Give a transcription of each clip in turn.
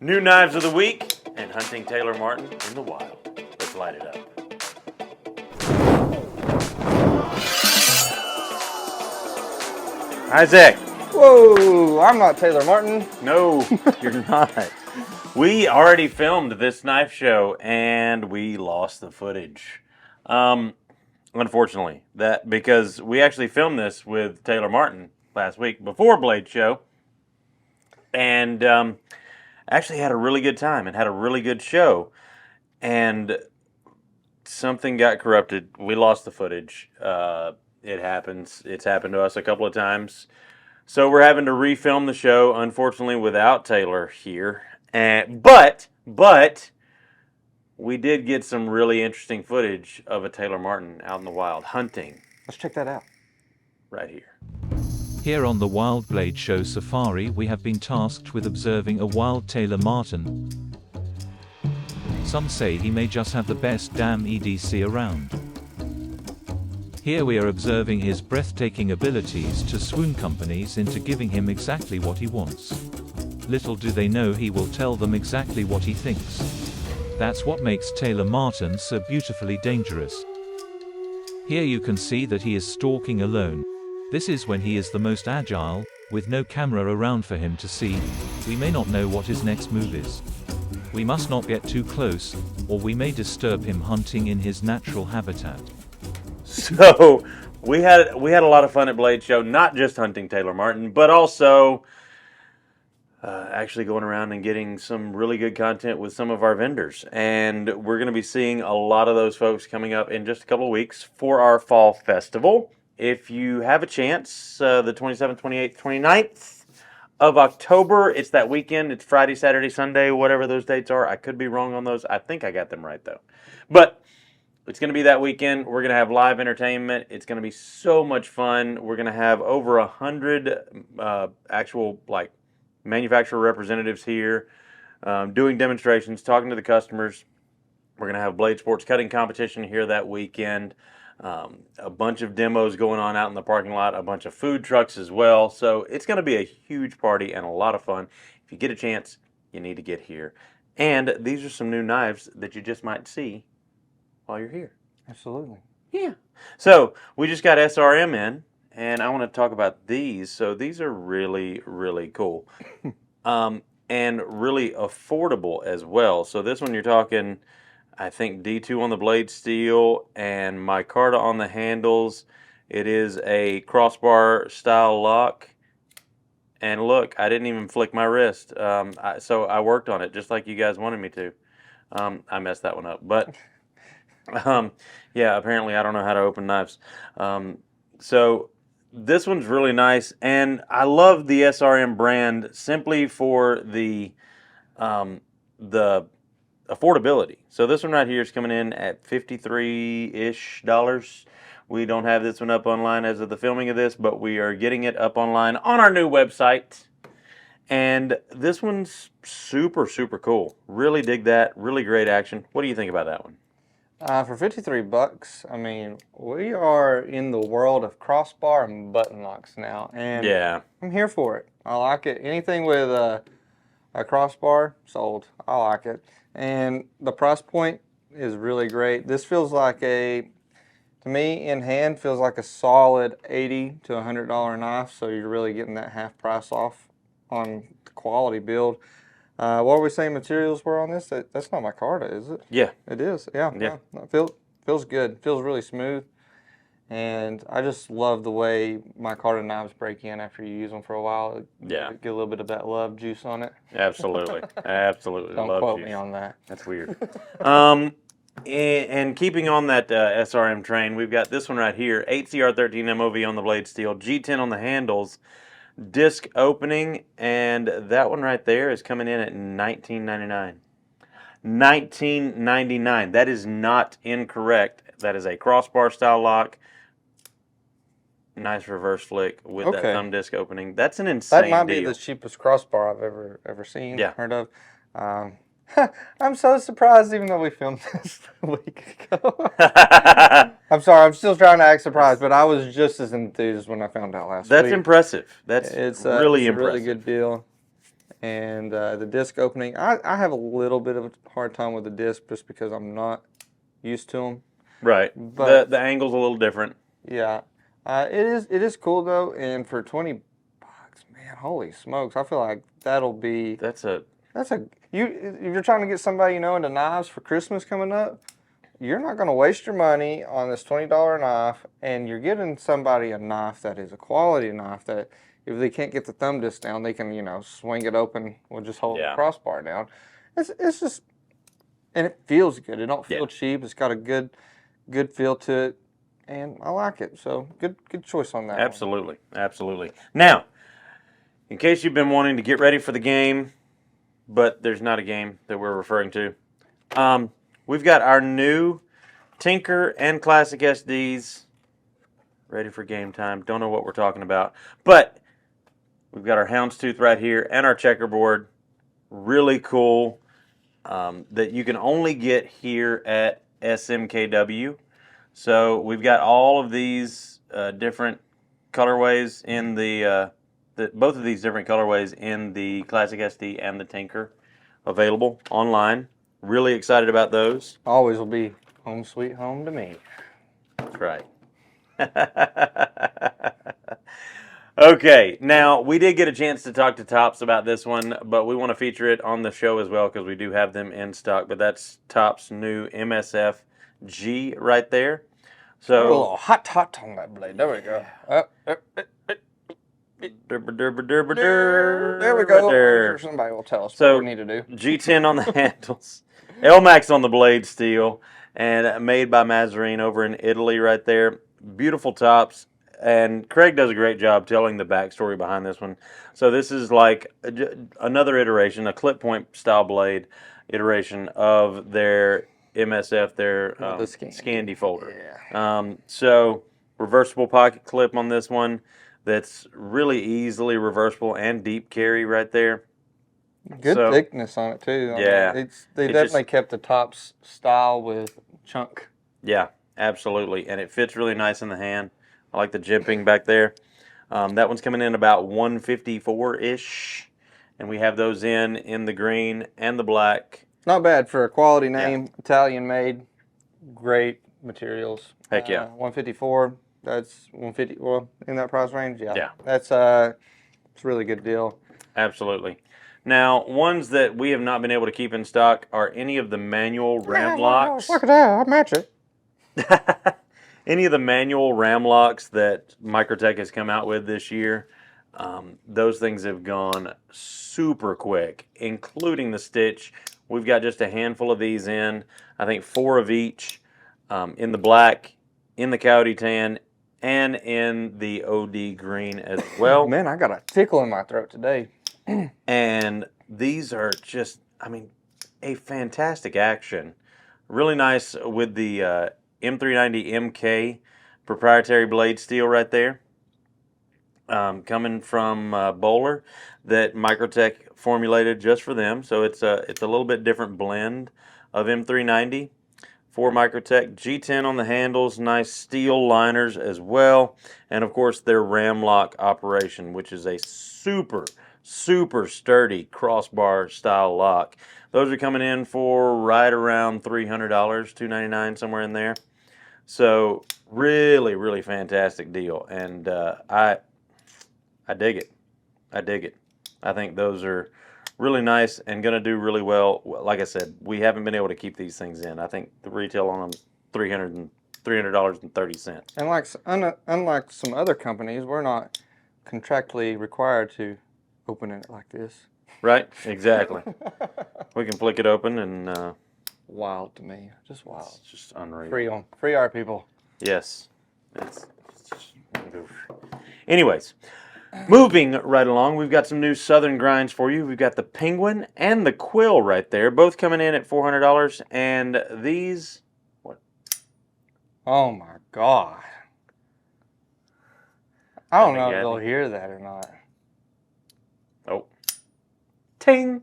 New knives of the week and hunting Taylor Martin in the wild. Let's light it up. Isaac. Whoa, I'm not Taylor Martin. No, you're not. We already filmed this knife show and we lost the footage. Unfortunately, because we actually filmed this with Taylor Martin last week before Blade Show, and actually had a really good time and had a really good show, and something got corrupted. We lost the footage. It happens. It's happened to us a couple of times. So we're having to refilm the show, unfortunately, without Taylor here. But we did get some really interesting footage of a Taylor Martin out in the wild hunting. Let's check that out. Right here. Here on the Wild Blade Show Safari, we have been tasked with observing a wild Taylor Martin. Some say he may just have the best damn EDC around. Here we are observing his breathtaking abilities to swoon companies into giving him exactly what he wants. Little do they know he will tell them exactly what he thinks. That's what makes Taylor Martin so beautifully dangerous. Here you can see that he is stalking alone. This is when he is the most agile, with no camera around for him to see. We may not know what his next move is. We must not get too close, or we may disturb him hunting in his natural habitat. So we had a lot of fun at Blade Show, not just hunting Taylor Martin, but also actually going around and getting some really good content with some of our vendors. And we're going to be seeing a lot of those folks coming up in just a couple of weeks for our fall festival. If you have a chance, the 27th, 28th, 29th of October, it's that weekend. It's Friday, Saturday, Sunday, whatever those dates are. I could be wrong on those. I think I got them right, though. But it's going to be that weekend. We're going to have live entertainment. It's going to be so much fun. We're going to have over 100 actual, manufacturer representatives here doing demonstrations, talking to the customers. We're going to have blade sports cutting competition here that weekend. A bunch of demos going on out in the parking lot, a bunch of food trucks as well. So it's going to be a huge party and a lot of fun. If you get a chance, you need to get here. And these are some new knives that you just might see while you're here. Absolutely. Yeah. So we just got SRM in, and I want to talk about these. So these are really, really cool. And really affordable as well. So this one you're talking, I think D2 on the blade steel and MICROTECH on the handles. It is a crossbar style lock. And look, I didn't even flick my wrist. So I worked on it just like you guys wanted me to. I messed that one up. But yeah, apparently I don't know how to open knives. So this one's really nice. And I love the SRM brand simply for the affordability. So this one right here is coming in at $53-ish. We don't have this one up online as of the filming of this, but we are getting it up online on our new website. And this one's super, super cool. Really dig that. Really great action. What do you think about that one? For $53, I mean, we are in the world of crossbar and button locks now. And yeah, I'm here for it. I like it. Anything with a crossbar, sold. I like it. And the price point is really great. This feels like to me, in hand, feels like a solid $80 to $100 knife. So you're really getting that half price off on the quality build. What were we saying materials were on this? That's not MAKORA, is it? yeah, it is. Yeah, yeah. Feels good. Feels really smooth. And I just love the way MAKORA knives break in after you use them for a while. Yeah. Get a little bit of that love juice on it. Absolutely. Absolutely. Don't love quote juice. me on that. That's weird. And keeping on that SRM train, we've got this one right here, 8CR13 MOV on the blade steel, G10 on the handles, disc opening, and that one right there is coming in at $19.99. $19.99. That is not incorrect. That is a crossbar style lock. Nice reverse flick with that thumb disc opening. That's an insane deal. That might be the cheapest crossbar I've ever seen, yeah. heard of. I'm so surprised even though we filmed this a week ago. I'm sorry, I'm still trying to act surprised, but I was just as enthused when I found out last week. That's impressive. That's really it's impressive. a really good deal. And the disc opening, I have a little bit of a hard time with the disc just because I'm not used to them. Right. But the angle's a little different. yeah, it is cool though, and for $20, man, holy smokes! I feel like that'll be That's a if you're trying to get somebody into knives for Christmas coming up, you're not going to waste your money on this $20 knife, and you're getting somebody a knife that is a quality knife that if they can't get the thumb disc down, they can swing it open with just hold the crossbar down. It's just, and it feels good. It don't feel cheap. It's got a good feel to it, and I like it. So good choice on that. Absolutely, absolutely. Now, in case you've been wanting to get ready for the game, but there's not a game that we're referring to, we've got our new Tinker and Classic SDs ready for game time. Don't know what we're talking about, but we've got our Houndstooth right here and our checkerboard. Really cool that you can only get here at SMKW. So we've got all of these different colorways in both of these different colorways in the Classic SD and the Tinker available online. Really excited about those. Always will be home sweet home to me. That's right. Okay, now we did get a chance to talk to Topps about this one, but we want to feature it on the show as well because we do have them in stock. But that's Topps' new MSF-G right there. So a little hot on that blade. There we go. There we go. Sure somebody will tell us what we need to do. G10 on the handles, L-Max on the blade steel, and made by Mazzarine over in Italy right there. Beautiful tops. And Craig does a great job telling the backstory behind this one. So this is like another iteration, a clip point style blade iteration of their MSF, their Scandi folder. Yeah. So reversible pocket clip on this one that's really easily reversible and deep carry right there. Good thickness on it too. Yeah. They definitely kept the Topps style with chunk. Yeah, absolutely. And it fits really nice in the hand. I like the jimping back there. That one's coming in about 154-ish. And we have those in the green and the black. Not bad for a quality name, Italian made, great materials. Heck yeah. 154, that's 150, well, in that price range, Yeah. That's it's a really good deal. Absolutely. Now, ones that we have not been able to keep in stock are any of the manual RAM-LOKs. Look at that, I'll match it. Any of the manual RAM-LOKs that MICROTECH has come out with this year, those things have gone super quick, including the stitch. We've got just a handful of these in, I think 4 of each, in the black, in the coyote tan, and in the OD green as well. Man, I got a tickle in my throat today. And these are just, I mean, a fantastic action. Really nice with the M390 MK proprietary blade steel right there, coming from Bowler that MICROTECH formulated just for them. So it's a little bit different blend of M390 for MICROTECH. G10 on the handles, nice steel liners as well, and of course their RAM-LOK operation, which is a super sturdy crossbar style lock. Those are coming in for right around $300, $299, somewhere in there. So really fantastic deal, and I dig it. I dig it. I think those are really nice and going to do really well. Like I said, we haven't been able to keep these things in. I think the retail on them $300.30. And unlike some other companies, we're not contractually required to open it like this. Right? Exactly. We can flick it open and wild to me, just wild. It's just unreal. Free art, people. Yes. Anyways, moving right along, we've got some new Southern grinds for you. We've got the Penguin and the Quill right there, both coming in at $400. And these, what? Oh my God! I don't know if they'll hear that or not. Oh, ting!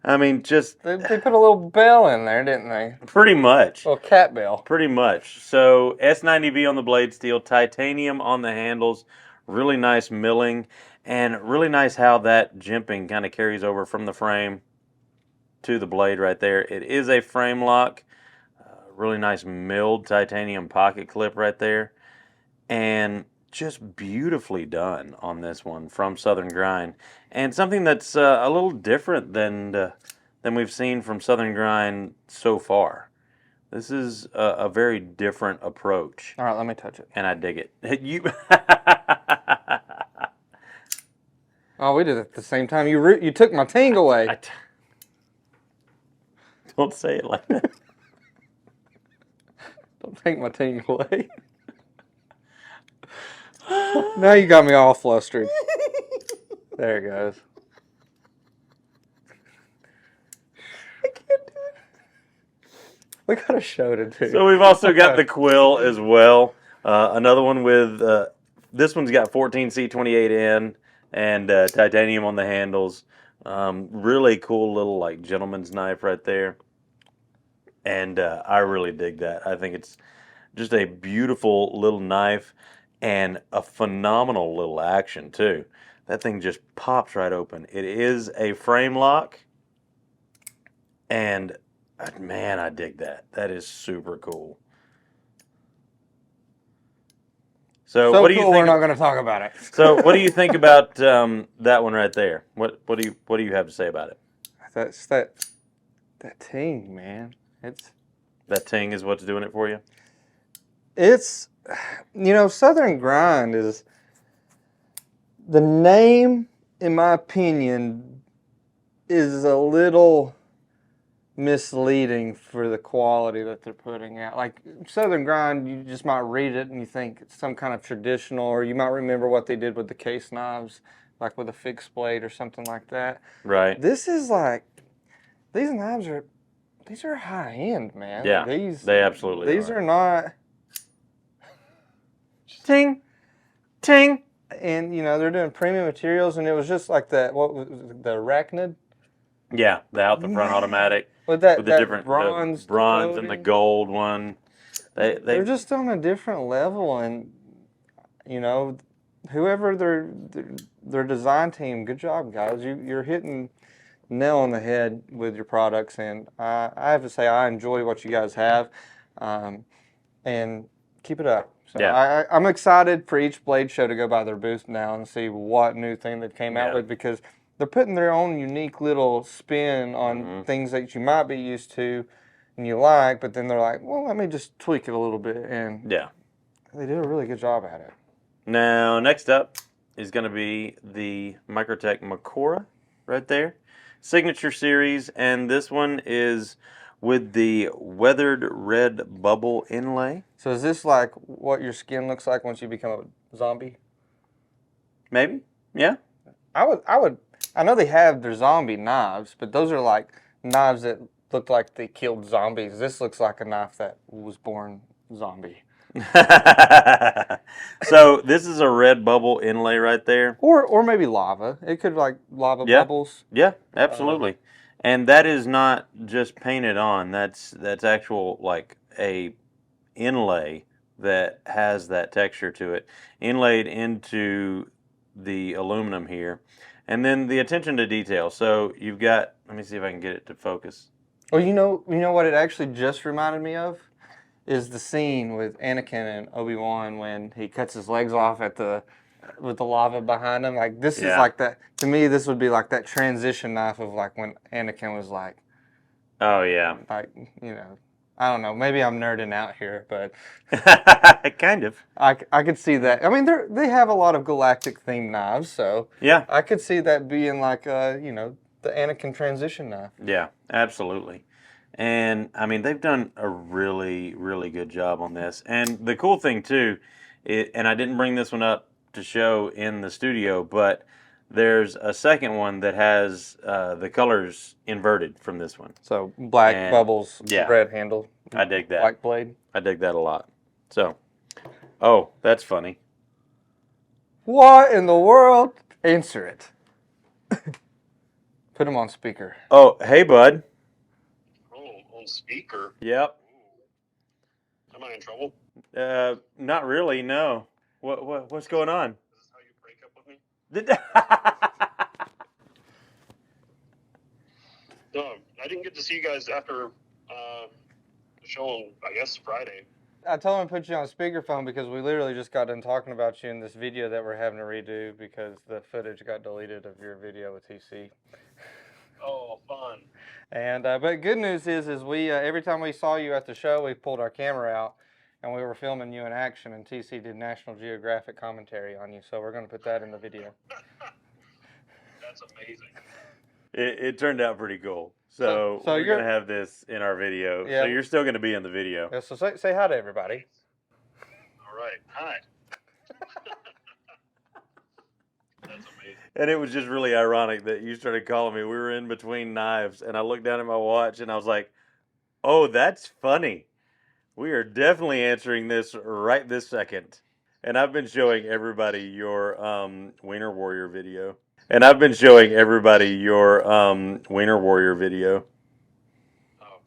I mean, just... They put a little bell in there, didn't they? Pretty much. A little cat bell. Pretty much. So, S90V on the blade steel, titanium on the handles, really nice milling, And really nice how that jimping kind of carries over from the frame to the blade right there. It is a frame lock. Really nice milled titanium pocket clip right there. And just beautifully done on this one from Southern Grind. And something that's a little different than we've seen from Southern Grind so far. This is a very different approach. All right, let me touch it. And I dig it. You. Oh, we did it at the same time. You took my ting away. Don't say it like that. Don't take my ting away. Now you got me all flustered. There it goes. I can't do it. We got a show to do. So we've also got the QUILL as well. Another one with, this one's got 14C28N and titanium on the handles. Really cool little like gentleman's knife right there. And I really dig that. I think it's just a beautiful little knife and a phenomenal little action too. That thing just pops right open. It is a frame lock. And man, I dig that. That is super cool. So what do you cool, think? We're not going to talk about it. So what do you think about that one right there? What do you have to say about it? That's that ting, man. That ting is what's doing it for you? It's, you know, Southern Grind is, the name, in my opinion, is a little misleading for the quality that they're putting out. Like Southern Grind, you just might read it and you think it's some kind of traditional, or you might remember what they did with the case knives, like with a fixed blade or something like that. Right. This is like, these knives are, these are high end, man. Yeah, they absolutely These are not. Ting, ting. And you know they're doing premium materials, and it was just like that. What was it, the arachnid? Yeah, the out the front automatic With that, with the that different bronze, bronze and the gold one. They're just on a different level, and you know, whoever their design team, good job, guys. You're hitting nail on the head with your products, and I have to say I enjoy what you guys have, and keep it up. So Yeah. I'm excited for each blade show to go by their booth now and see what new thing they came out with, because they're putting their own unique little spin on things that you might be used to and you like, but then they're like, well, let me just tweak it a little bit, and they did a really good job at it. Now, next up is going to be the MICROTECH MAKORA right there. Signature series, and this one is with the weathered red bubble inlay. So is this like what your skin looks like once you become a zombie? Maybe, yeah. I know they have their zombie knives, but those are like knives that look like they killed zombies. This looks like a knife that was born zombie. So this is a red bubble inlay right there. Or maybe lava. It could like lava bubbles. Yeah, absolutely. And that is not just painted on. That's actual like a inlay that has that texture to it, inlaid into the aluminum here. And then the attention to detail. So you've got, let me see if I can get it to focus. Well, you know what it actually just reminded me of is the scene with Anakin and Obi-Wan when he cuts his legs off with the lava behind him. Like this is like that. To me, this would be like that transition knife of like when Anakin was like, oh yeah, like, you know, I don't know. Maybe I'm nerding out here, but kind of. I could see that. I mean, they have a lot of galactic themed knives, so yeah, I could see that being like you know, the Anakin transition knife. Yeah, absolutely. And I mean, they've done a really, really good job on this. And the cool thing too, and I didn't bring this one up to show in the studio, but there's a second one that has the colors inverted from this one. So black bubbles, red handle. I dig that. Black blade. I dig that a lot. So, oh, that's funny. What in the world? Answer it. Put him on speaker. Oh, hey, bud. Oh, on speaker? Yep. Am I in trouble? Not really, no. What's going on? Is this how you break up with me? No, I didn't get to see you guys after the show on, I guess, Friday. I told him to put you on speakerphone because we literally just got done talking about you in this video that we're having to redo because the footage got deleted of your video with TC. Oh, fun. And but good news is we every time we saw you at the show, we pulled our camera out and we were filming you in action, and TC did National Geographic commentary on you. So we're going to put that in the video. That's amazing. It turned out pretty cool. So we're you're going to have this in our video. Yeah. So you're still going to be in the video. Yeah, so say hi to everybody. All right. Hi. That's amazing. And it was just really ironic that you started calling me. We were in between knives, and I looked down at my watch, and I was like, oh, that's funny. We are definitely answering this right this second. And I've been showing everybody your Wiener Warrior video. Oh,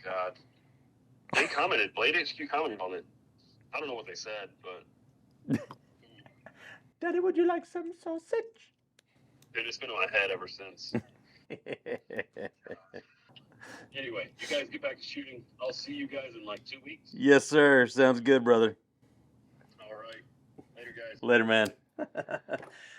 God. They commented. Blade HQ commented on it. I don't know what they said, but... Daddy, would you like some sausage? Dude, it's been in my head ever since. Anyway, you guys get back to shooting. I'll see you guys in like 2 weeks. Yes, sir. Sounds good, brother. All right. Later, guys. Later, man.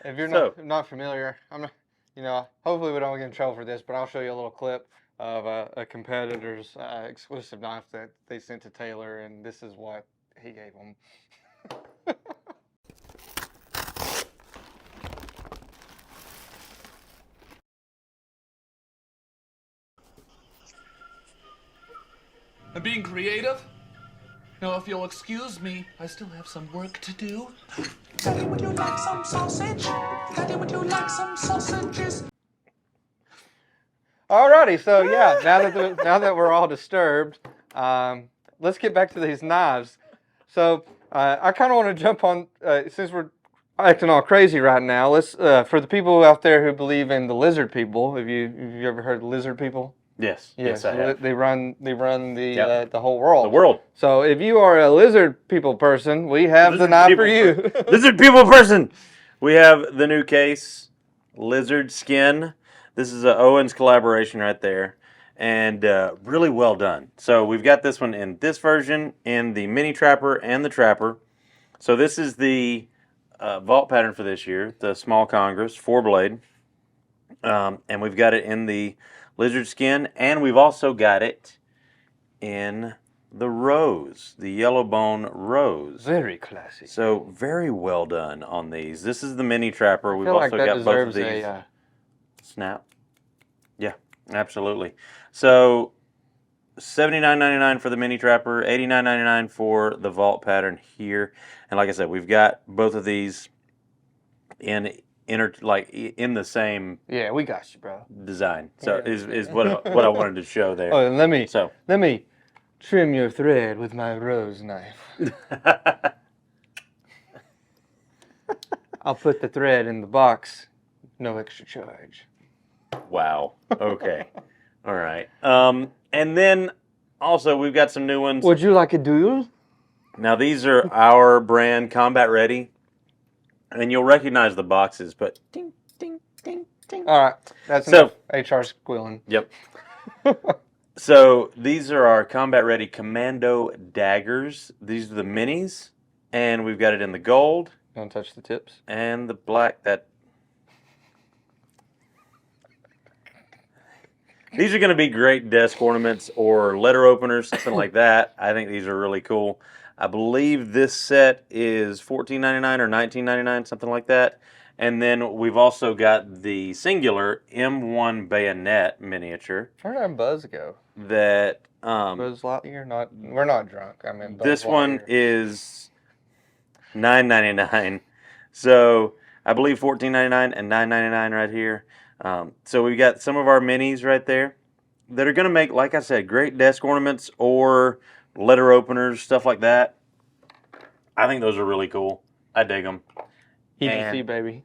If you're So- not familiar, I'm not. You know, hopefully we don't get in trouble for this, but I'll show you a little clip of a competitor's exclusive knife that they sent to Taylor, and this is what he gave them. I'm being creative. Now, if you'll excuse me, I still have some work to do. Daddy, would you like some sausage? Daddy, would you like some sausages? Alrighty, so yeah, now that we're all disturbed, let's get back to these knives. So I kind of want to jump on since we're acting all crazy right now. Let's for the people out there who believe in the lizard people. Have you ever heard of lizard people? Yes. Yes, I so have. they run the Yep. the whole world. The world. So if you are a lizard people person, we have the Lizard knife people for you. Lizard people person. We have the new case, Lizard Skin. This is a Owens collaboration right there, and really well done. So we've got this one in this version, in the mini trapper and the trapper. So this is the vault pattern for this year, the small Congress 4-blade, and we've got it in the Lizard Skin, and we've also got it in the rose, the yellow bone rose. Very classy. So very well done on these. This is the mini trapper. I We've feel like also that got both of deserves these. a Snap. Yeah, absolutely. So $79.99 for the mini trapper, $89.99 for the vault pattern here. And like I said, we've got both of these in the same yeah, we got you, bro. design. So Yeah. is what I wanted to show there. Oh, and let me trim your thread with my rose knife. I'll put the thread in the box, no extra charge. Wow. Okay. All right. And then also we've got some new ones. Would you like a duel? Now these are our brand Combat Ready, and you'll recognize the boxes, but ding, ding, ding, ding. All right, that's So- enough HR squealing. Yep. So these are our Combat Ready Commando daggers. These are the minis, and we've got it in the gold Don't touch the tips. and the black. These are going to be great desk ornaments or letter openers, something like that. I think these are really cool. I believe this set is $14.99 or $19.99, something like that. And then we've also got the singular M1 bayonet miniature Where did our Buzz go? that Buzz Lightyear? We're not drunk. I mean, Buzz this one Lightyear. is $9.99. So I believe $14.99 and $9.99 right here. So we've got some of our minis right there that are going to make, like I said, great desk ornaments or letter openers, stuff like that. I think those are really cool. I dig them. EDC, and- baby.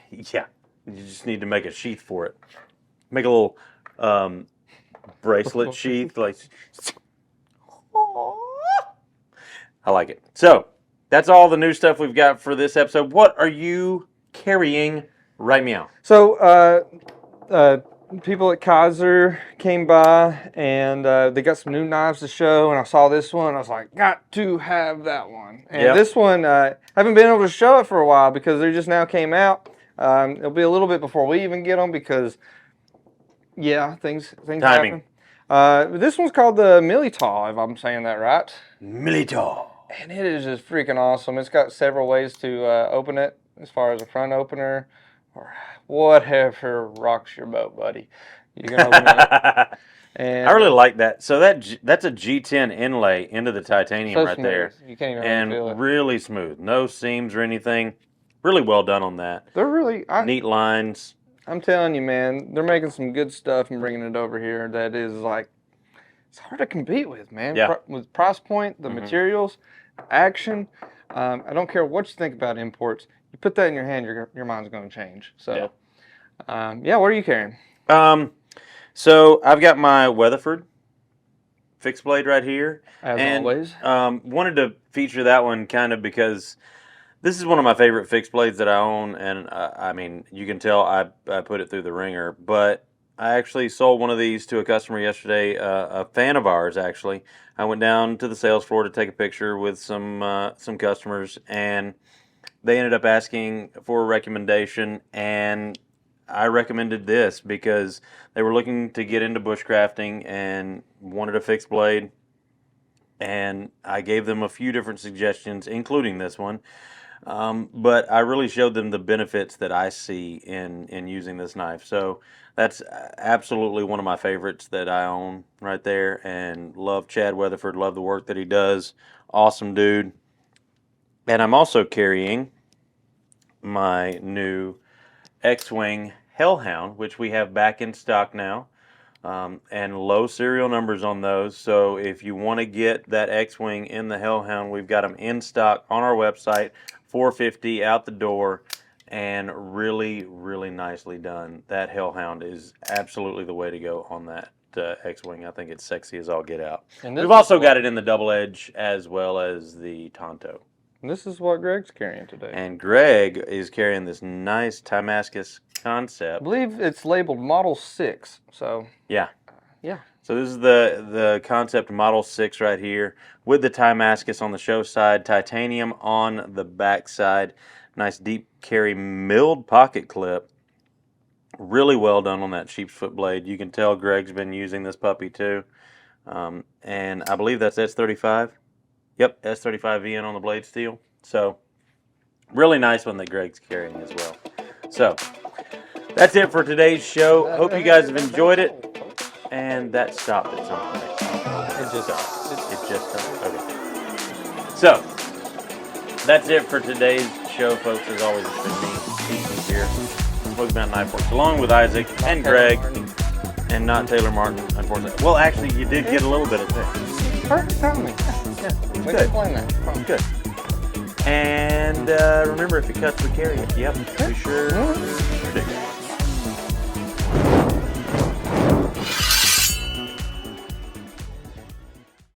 Yeah, you just need to make a sheath for it. Make a little bracelet sheath. Like, I like it. So that's all the new stuff we've got for this episode. What are you carrying Right meow. So, people at Kaiser came by and they got some new knives to show, and I saw this one. I was like, got to have that one. And Yep. this one, haven't been able to show it for a while because they just now came out. It'll be a little bit before we even get them because, yeah, things Timing. happen. This one's called the Militaw, if I'm saying that right. Militaw. And it is just freaking awesome. It's got several ways to open it, as far as a front opener or whatever rocks your boat, buddy. You can open it. And I really like that. So that's a G10 inlay into the titanium so right smooth. there. You can't even And really feel it. really smooth. No seams or anything. Really well done on that. They're really Neat lines. I'm telling you, man, they're making some good stuff and bringing it over here that is like, it's hard to compete with, man. Yeah. With price point, the materials, action. I don't care what you think about imports. You put that in your hand, your mind's going to change. So, yeah, what are you carrying? So I've got my Weatherford fixed blade right here. As always. Wanted to feature that one kind of because this is one of my favorite fixed blades that I own, and I mean, you can tell I put it through the ringer, but I actually sold one of these to a customer yesterday, a fan of ours actually. I went down to the sales floor to take a picture with some customers, and they ended up asking for a recommendation, and I recommended this because they were looking to get into bushcrafting and wanted a fixed blade, and I gave them a few different suggestions, including this one. But I really showed them the benefits that I see in using this knife. So that's absolutely one of my favorites that I own right there, and love Chad Weatherford, love the work that he does. Awesome dude. And I'm also carrying my new X-Wing Hellhound, which we have back in stock now, and low serial numbers on those. So if you want to get that X-Wing in the Hellhound, we've got them in stock on our website, $450 out the door, and really, really nicely done. That Hellhound is absolutely the way to go on that X-Wing. I think it's sexy as all get out. And We've also got it in the double edge as well as the Tonto. And this is what Greg's carrying today. And Greg is carrying this nice Damascus I concept. believe it's labeled Model 6. So, Yeah. yeah. So this is the concept Model 6 right here with the Damascus on the show side, titanium on the back side. Nice deep carry milled pocket clip. Really well done on that sheep's foot blade. You can tell Greg's been using this puppy too. And I believe that's S35. Yep, S35VN on the blade steel. So really nice one that Greg's carrying as well. So that's it for today's show. Hope you guys have enjoyed it. And that stopped at some point. It just It just stopped. Okay. So that's it for today's show, folks. As always, it's been me, Steve here, Smoky Mountain Knife Works, along with Isaac and Greg, and not Taylor Martin, unfortunately. Well, actually, you did get a little bit of that. perfect timing. Yeah, We good. can plan that. Good. And remember, if it cuts, we carry it. Yep, we sure do.